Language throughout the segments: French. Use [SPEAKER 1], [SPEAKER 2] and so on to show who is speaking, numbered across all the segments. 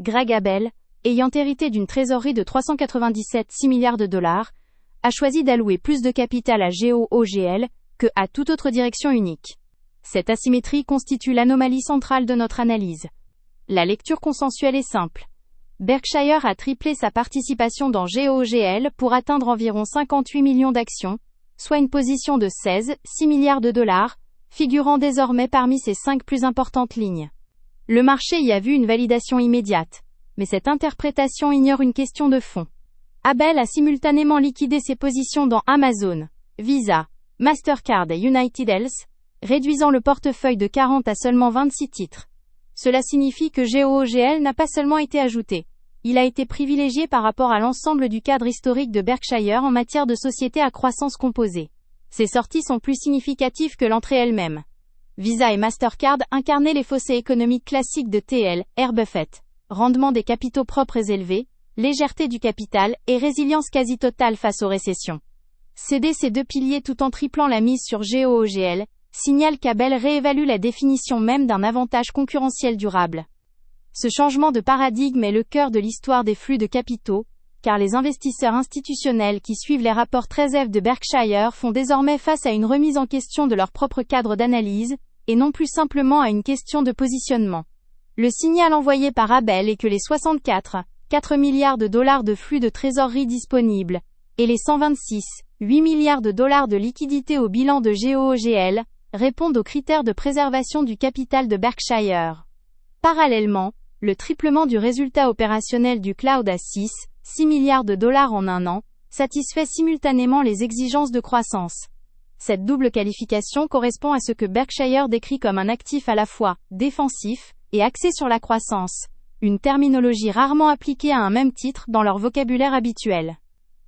[SPEAKER 1] Greg Abel, ayant hérité d'une trésorerie de 397,6 milliards de dollars, a choisi d'allouer plus de capital à GOOGL que à toute autre direction unique. Cette asymétrie constitue l'anomalie centrale de notre analyse. La lecture consensuelle est simple. Berkshire a triplé sa participation dans GOOGL pour atteindre environ 58 millions d'actions, soit une position de 16,6 milliards de dollars, figurant désormais parmi ses 5 plus importantes lignes. Le marché y a vu une validation immédiate, mais cette interprétation ignore une question de fond. Abel a simultanément liquidé ses positions dans Amazon, Visa, Mastercard et United Health, réduisant le portefeuille de 40 à seulement 26 titres. Cela signifie que GOOGL n'a pas seulement été ajouté, il a été privilégié par rapport à l'ensemble du cadre historique de Berkshire en matière de sociétés à croissance composée. Ces sorties sont plus significatives que l'entrée elle-même. Visa et Mastercard incarnaient les fossés économiques classiques de T.L. R. Buffett. Rendement des capitaux propres élevés, légèreté du capital et résilience quasi totale face aux récessions. Céder ces deux piliers tout en triplant la mise sur GOOGL signale qu'Abel réévalue la définition même d'un avantage concurrentiel durable. Ce changement de paradigme est le cœur de l'histoire des flux de capitaux, car les investisseurs institutionnels qui suivent les rapports très élevés de Berkshire font désormais face à une remise en question de leur propre cadre d'analyse, et non plus simplement à une question de positionnement. Le signal envoyé par Abel est que les 64,4 milliards de dollars de flux de trésorerie disponibles, et les 126,8 milliards de dollars de liquidités au bilan de GOOGL, répondent aux critères de préservation du capital de Berkshire. Parallèlement, le triplement du résultat opérationnel du cloud à 6,6 milliards de dollars en un an, satisfait simultanément les exigences de croissance. Cette double qualification correspond à ce que Berkshire décrit comme un actif à la fois défensif et axé sur la croissance, une terminologie rarement appliquée à un même titre dans leur vocabulaire habituel.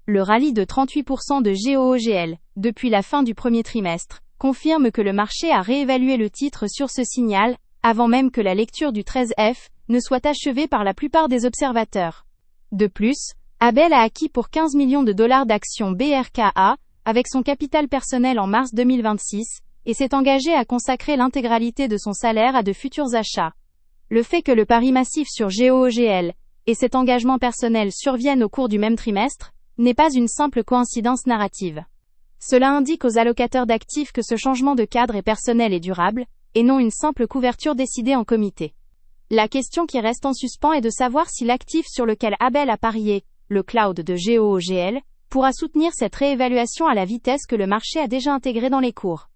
[SPEAKER 1] Le rallye de 38% de GOOGL, depuis la fin du premier trimestre, confirme que le marché a réévalué le titre sur ce signal, avant même que la lecture du 13F ne soit achevée par la plupart des observateurs. De plus, Abel a acquis pour 15 millions de dollars d'actions BRKA, avec son capital personnel en mars 2026, et s'est engagé à consacrer l'intégralité de son salaire à de futurs achats. Le fait que le pari massif sur GOOGL et cet engagement personnel surviennent au cours du même trimestre, n'est pas une simple coïncidence narrative. Cela indique aux allocateurs d'actifs que ce changement de cadre est personnel et durable, et non une simple couverture décidée en comité. La question qui reste en suspens est de savoir si l'actif sur lequel Abel a parié, le cloud de GOOGL, pourra soutenir cette réévaluation à la vitesse que le marché a déjà intégrée dans les cours.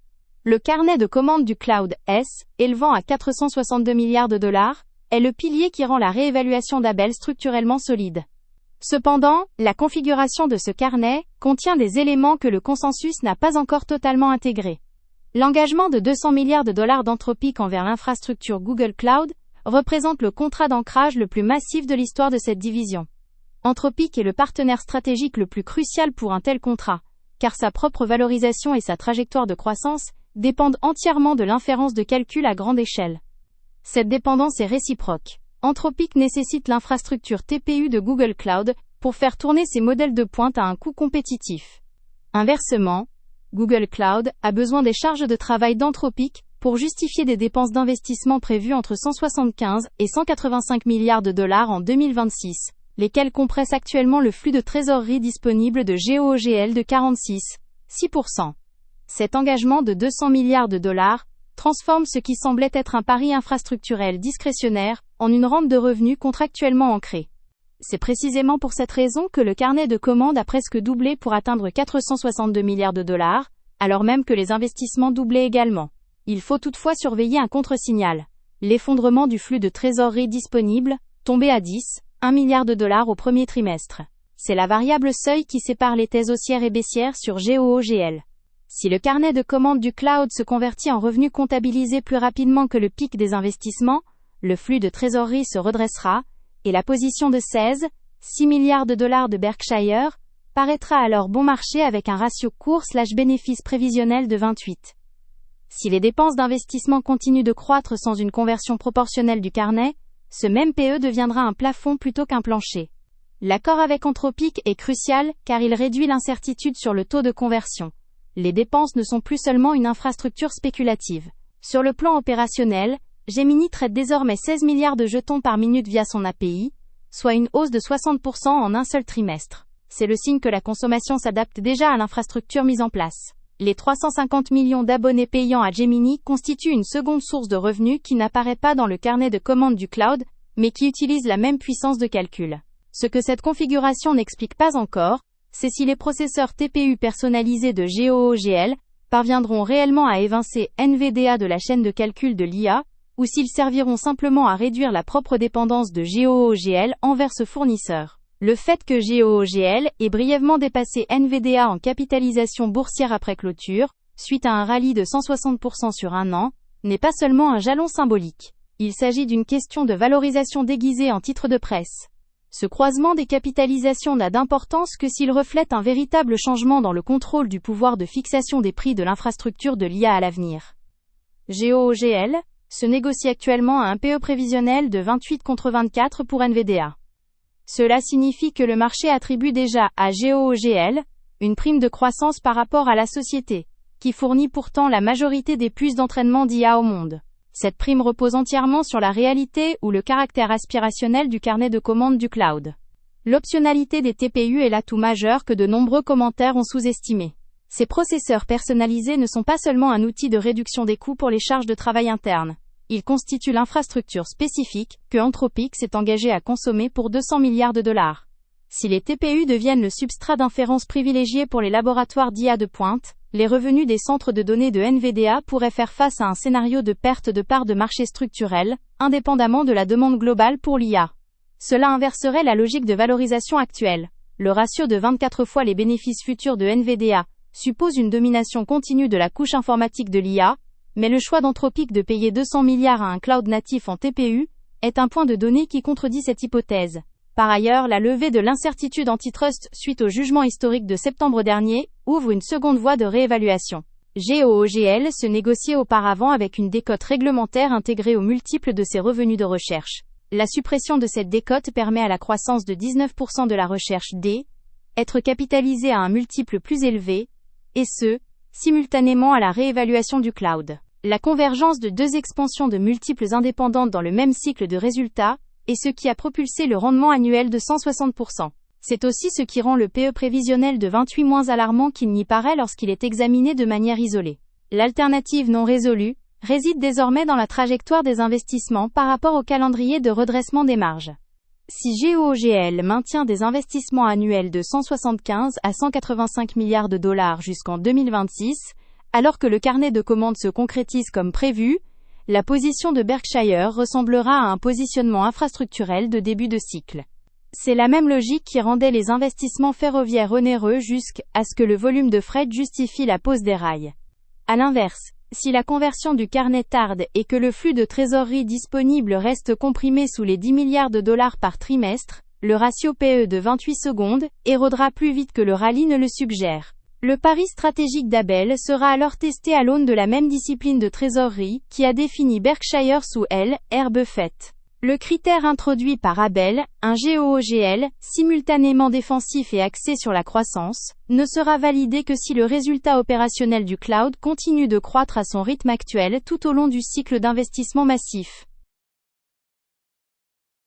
[SPEAKER 1] Le carnet de commandes du cloud S, élevant à 462 milliards de dollars, est le pilier qui rend la réévaluation d'Abel structurellement solide. Cependant, la configuration de ce carnet contient des éléments que le consensus n'a pas encore totalement intégrés. L'engagement de 200 milliards de dollars d'Anthropic envers l'infrastructure Google Cloud représente le contrat d'ancrage le plus massif de l'histoire de cette division. Anthropic est le partenaire stratégique le plus crucial pour un tel contrat, car sa propre valorisation et sa trajectoire de croissance dépendent entièrement de l'inférence de calcul à grande échelle. Cette dépendance est réciproque. Anthropic nécessite l'infrastructure TPU de Google Cloud pour faire tourner ses modèles de pointe à un coût compétitif. Inversement, Google Cloud a besoin des charges de travail d'Anthropic pour justifier des dépenses d'investissement prévues entre 175 et 185 milliards de dollars en 2026, lesquelles compressent actuellement le flux de trésorerie disponible de GOOGL de 46,6%. Cet engagement de 200 milliards de dollars transforme ce qui semblait être un pari infrastructurel discrétionnaire en une rampe de revenus contractuellement ancrée. C'est précisément pour cette raison que le carnet de commandes a presque doublé pour atteindre 462 milliards de dollars, alors même que les investissements doublaient également. Il faut toutefois surveiller un contre-signal. L'effondrement du flux de trésorerie disponible, tombé à 10,1 milliards de dollars au premier trimestre. C'est la variable seuil qui sépare les thèses haussières et baissières sur GOOGL. Si le carnet de commandes du cloud se convertit en revenus comptabilisés plus rapidement que le pic des investissements, le flux de trésorerie se redressera, et la position de 16,6 milliards de dollars de Berkshire paraîtra alors bon marché avec un ratio cours/bénéfice prévisionnel de 28. Si les dépenses d'investissement continuent de croître sans une conversion proportionnelle du carnet, ce même PE deviendra un plafond plutôt qu'un plancher. L'accord avec Anthropic est crucial car il réduit l'incertitude sur le taux de conversion. Les dépenses ne sont plus seulement une infrastructure spéculative. Sur le plan opérationnel, Gemini traite désormais 16 milliards de jetons par minute via son API, soit une hausse de 60% en un seul trimestre. C'est le signe que la consommation s'adapte déjà à l'infrastructure mise en place. Les 350 millions d'abonnés payants à Gemini constituent une seconde source de revenus qui n'apparaît pas dans le carnet de commandes du cloud, mais qui utilise la même puissance de calcul. Ce que cette configuration n'explique pas encore, c'est si les processeurs TPU personnalisés de GOOGL parviendront réellement à évincer NVIDIA de la chaîne de calcul de l'IA, ou s'ils serviront simplement à réduire la propre dépendance de GOOGL envers ce fournisseur. Le fait que GOOGL ait brièvement dépassé NVIDIA en capitalisation boursière après clôture, suite à un rallye de 160% sur un an, n'est pas seulement un jalon symbolique. Il s'agit d'une question de valorisation déguisée en titre de presse. Ce croisement des capitalisations n'a d'importance que s'il reflète un véritable changement dans le contrôle du pouvoir de fixation des prix de l'infrastructure de l'IA à l'avenir. GOOGL se négocie actuellement à un PE prévisionnel de 28 contre 24 pour NVIDIA. Cela signifie que le marché attribue déjà à GOOGL une prime de croissance par rapport à la société, qui fournit pourtant la majorité des puces d'entraînement d'IA au monde. Cette prime repose entièrement sur la réalité ou le caractère aspirationnel du carnet de commandes du cloud. L'optionnalité des TPU est l'atout majeur que de nombreux commentaires ont sous-estimé. Ces processeurs personnalisés ne sont pas seulement un outil de réduction des coûts pour les charges de travail internes. Ils constituent l'infrastructure spécifique que Anthropic s'est engagé à consommer pour 200 milliards de dollars. Si les TPU deviennent le substrat d'inférence privilégié pour les laboratoires d'IA de pointe, les revenus des centres de données de NVIDIA pourraient faire face à un scénario de perte de parts de marché structurelle, indépendamment de la demande globale pour l'IA. Cela inverserait la logique de valorisation actuelle. Le ratio de 24 fois les bénéfices futurs de NVIDIA suppose une domination continue de la couche informatique de l'IA, mais le choix d'Anthropic de payer 200 milliards à un cloud natif en TPU est un point de données qui contredit cette hypothèse. Par ailleurs, la levée de l'incertitude antitrust suite au jugement historique de septembre dernier ouvre une seconde voie de réévaluation. GOOGL se négociait auparavant avec une décote réglementaire intégrée aux multiples de ses revenus de recherche. La suppression de cette décote permet à la croissance de 19% de la recherche d'être capitalisée à un multiple plus élevé, et ce, simultanément à la réévaluation du cloud. La convergence de deux expansions de multiples indépendantes dans le même cycle de résultats est ce qui a propulsé le rendement annuel de 160%. C'est aussi ce qui rend le PE prévisionnel de 28 moins alarmant qu'il n'y paraît lorsqu'il est examiné de manière isolée. L'alternative non résolue réside désormais dans la trajectoire des investissements par rapport au calendrier de redressement des marges. Si GOOGL maintient des investissements annuels de 175 à 185 milliards de dollars jusqu'en 2026, alors que le carnet de commandes se concrétise comme prévu, la position de Berkshire ressemblera à un positionnement infrastructurel de début de cycle. C'est la même logique qui rendait les investissements ferroviaires onéreux jusqu'à ce que le volume de fret justifie la pose des rails. À l'inverse, si la conversion du carnet tarde et que le flux de trésorerie disponible reste comprimé sous les 10 milliards de dollars par trimestre, le ratio PE de 28 secondes érodera plus vite que le rallye ne le suggère. Le pari stratégique d'Abel sera alors testé à l'aune de la même discipline de trésorerie qui a défini Berkshire sous L.R. Buffett. Le critère introduit par Abel, un GOOGL, simultanément défensif et axé sur la croissance, ne sera validé que si le résultat opérationnel du cloud continue de croître à son rythme actuel tout au long du cycle d'investissement massif.